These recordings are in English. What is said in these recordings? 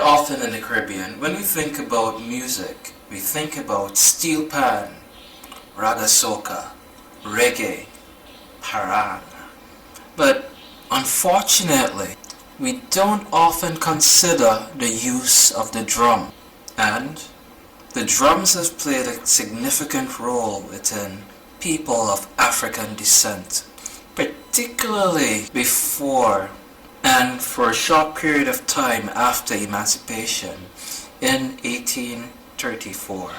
often in the Caribbean, when we think about music, we think about steel pan, raga soca, reggae, parang. But unfortunately, we don't often consider the use of the drum. And the drums have played a significant role within people of African descent, particularly before and for a short period of time after emancipation in 1834.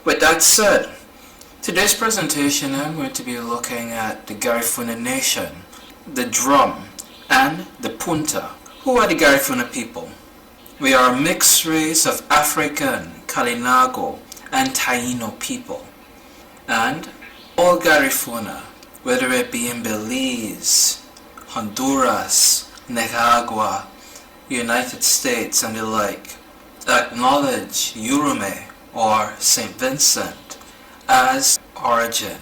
With that said, today's presentation I'm going to be looking at the Garifuna Nation, the drum, and the punta. Who are the Garifuna people? We are a mixed race of African, Kalinago, and Taino people. And all Garifuna, whether it be in Belize, Honduras, Nicaragua, United States, and the like, acknowledge Urume or St. Vincent as origin.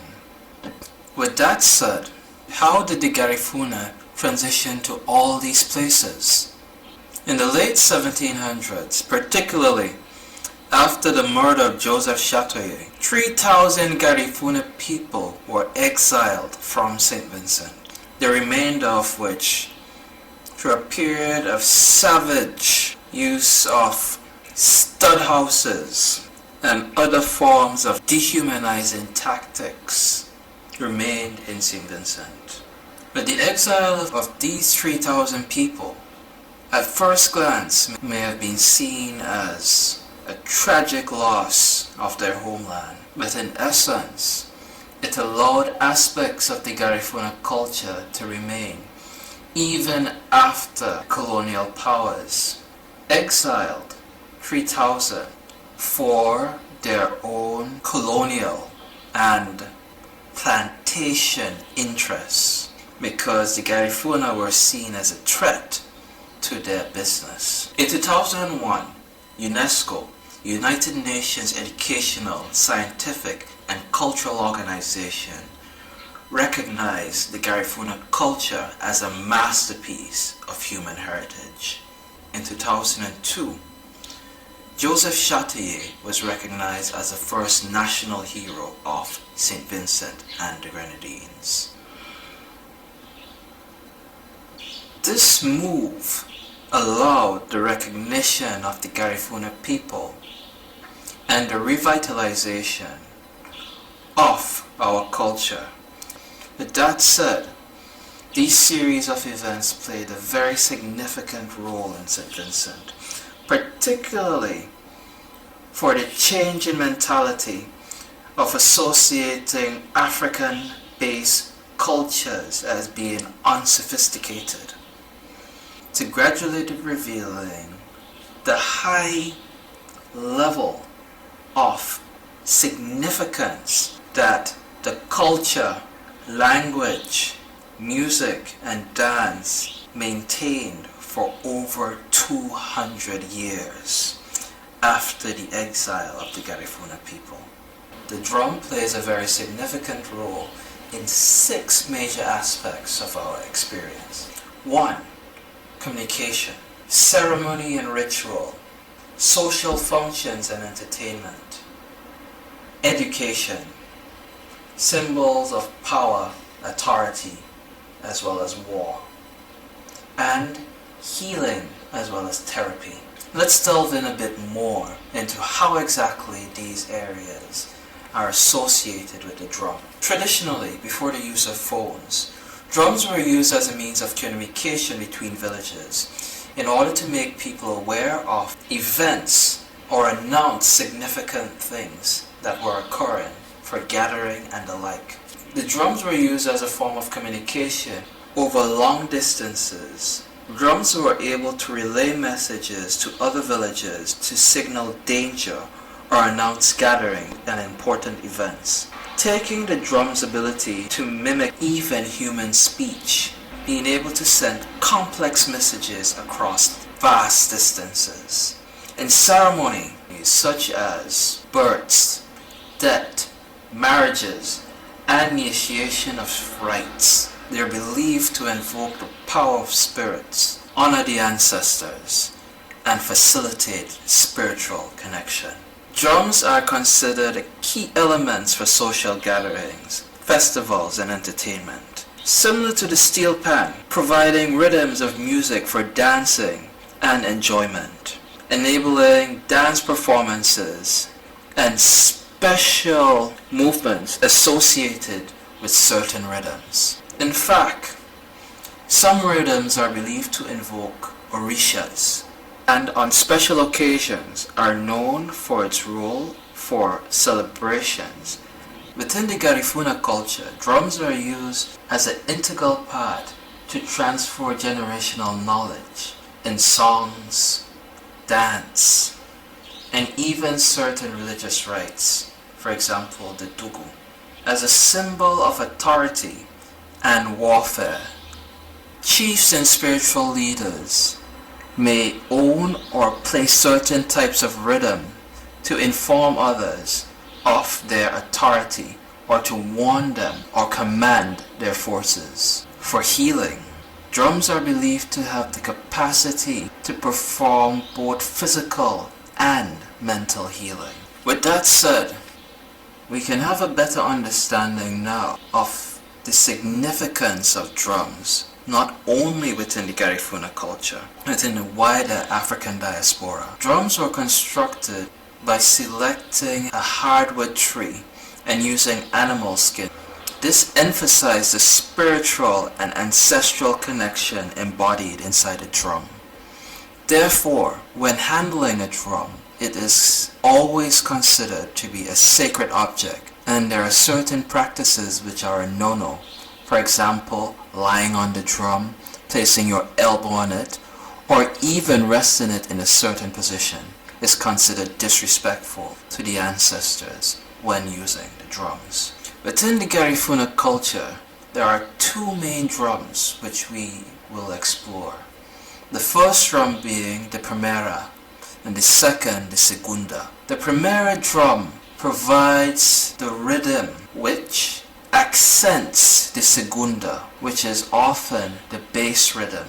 With that said, how did the Garifuna transition to all these places? In the late 1700s, particularly after the murder of Joseph Chatoyer, 3,000 Garifuna people were exiled from St. Vincent, the remainder of which, through a period of savage use of stud houses and other forms of dehumanizing tactics, remained in St. Vincent. But the exile of these 3,000 people, at first glance, may have been seen as a tragic loss of their homeland. But in essence, it allowed aspects of the Garifuna culture to remain, even after colonial powers exiled 3,000 for their own colonial and plantation interests, because the Garifuna were seen as a threat to their business. In 2001, UNESCO, United Nations Educational, Scientific and Cultural Organization, recognized the Garifuna culture as a masterpiece of human heritage. In 2002, Joseph Chatoyer was recognized as the first national hero of St. Vincent and the Grenadines. This move allowed the recognition of the Garifuna people and the revitalization of our culture. With that said, these series of events played a very significant role in St. Vincent, particularly for the change in mentality of associating African-based cultures as being unsophisticated, to gradually revealing the high level of significance that the culture, language, music, and dance maintained for over 200 years after the exile of the Garifuna people. The drum plays a very significant role in 6 major aspects of our experience. 1. Communication, ceremony and ritual, social functions and entertainment, education, symbols of power, authority, as well as war, and healing as well as therapy. Let's delve in a bit more into how exactly these areas are associated with the drum. Traditionally, before the use of phones, drums were used as a means of communication between villages in order to make people aware of events or announce significant things that were occurring for gathering and the like. The drums were used as a form of communication over long distances. Drums were able to relay messages to other villages to signal danger or announce gathering and important events. Taking the drum's ability to mimic even human speech, being able to send complex messages across vast distances. In ceremony such as births, death, marriages, and initiation of rites, they are believed to invoke the power of spirits, honor the ancestors, and facilitate spiritual connection. Drums are considered key elements for social gatherings, festivals, and entertainment. Similar to the steel pan, providing rhythms of music for dancing and enjoyment, enabling dance performances and special movements associated with certain rhythms. In fact, some rhythms are believed to invoke orishas, and on special occasions are known for its role for celebrations. Within the Garifuna culture, drums are used as an integral part to transfer generational knowledge in songs, dance, and even certain religious rites, for example the dugu, as a symbol of authority and warfare. Chiefs and spiritual leaders may own or play certain types of rhythm to inform others of their authority or to warn them or command their forces. For healing, drums are believed to have the capacity to perform both physical and mental healing. With that said, we can have a better understanding now of the significance of drums, not only within the Garifuna culture, but in the wider African diaspora. Drums were constructed by selecting a hardwood tree and using animal skin. This emphasized the spiritual and ancestral connection embodied inside a drum. Therefore, when handling a drum, it is always considered to be a sacred object, and there are certain practices which are a no-no. For example, lying on the drum, placing your elbow on it, or even resting it in a certain position is considered disrespectful to the ancestors when using the drums. Within the Garifuna culture, there are two main drums which we will explore. The first drum being the primera, and the second the segunda. The primera drum provides the rhythm which accents the segunda, which is often the bass rhythm.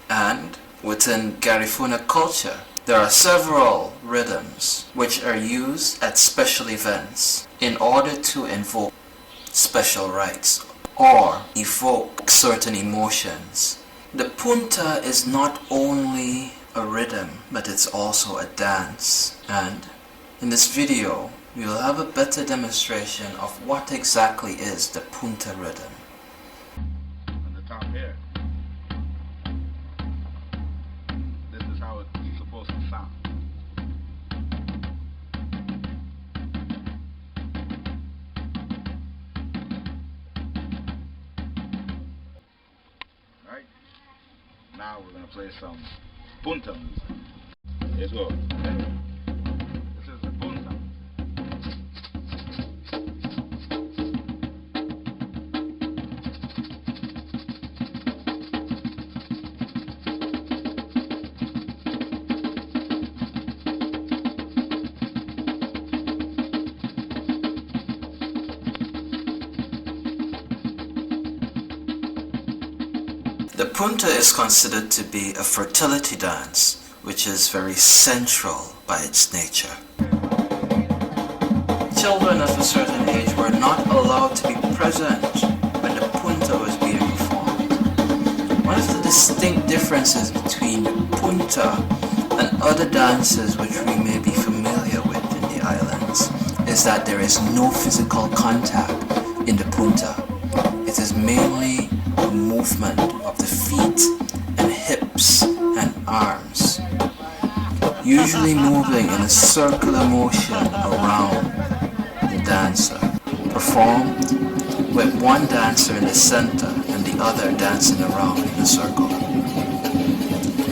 And within Garifuna culture, there are several rhythms which are used at special events in order to invoke special rites or evoke certain emotions. The punta is not only a rhythm, but it's also a dance. And in this video, we will have a better demonstration of what exactly is the punta rhythm. On the top here, this is how it's supposed to sound. Alright, now we're going to play some punta music. Let's go. This is the punta. The punta is considered to be a fertility dance, which is very sensual by its nature. Children of a certain age were not allowed to be present when the punta was being performed. One of the distinct differences between the punta and other dances which we may be familiar with in the islands is that there is no physical contact in the punta. It is mainly a movement of the feet and hips and arms, usually moving in a circular motion around the dancer, performed with one dancer in the center and the other dancing around in a circle.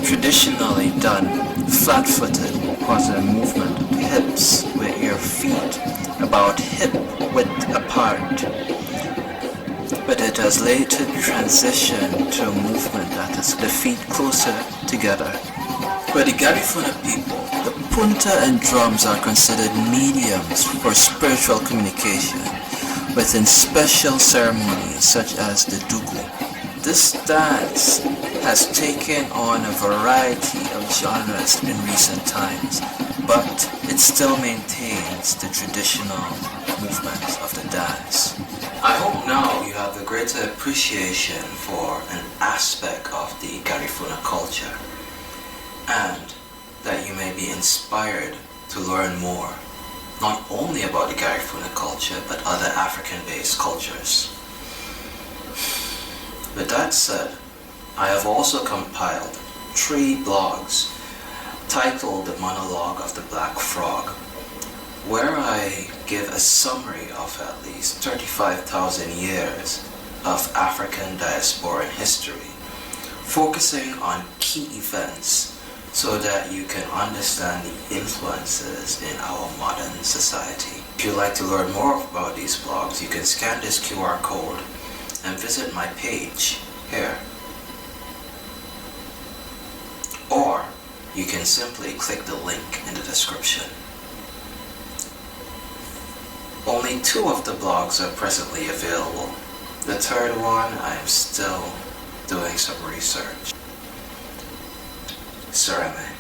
Traditionally done flat-footed was a movement of the hips with your feet about hip width apart, but it has later transitioned to a movement that is the feet closer together. For the Garifuna people, the punta and drums are considered mediums for spiritual communication within special ceremonies such as the dugu. This dance has taken on a variety of genres in recent times, but it still maintains the traditional movements of the dance. I hope now you have a greater appreciation for an aspect of the Garifuna culture, and that you may be inspired to learn more, not only about the Garifuna culture, but other African-based cultures. With that said, I have also compiled 3 blogs titled The Monologue of the Black Frog, where I give a summary of at least 35,000 years of African diasporan history, focusing on key events so that you can understand the influences in our modern society. If you'd like to learn more about these blogs, you can scan this QR code and visit my page here. Or you can simply click the link in the description. Only 2 of the blogs are presently available. The 3rd one, I am still doing some research. Ceramic.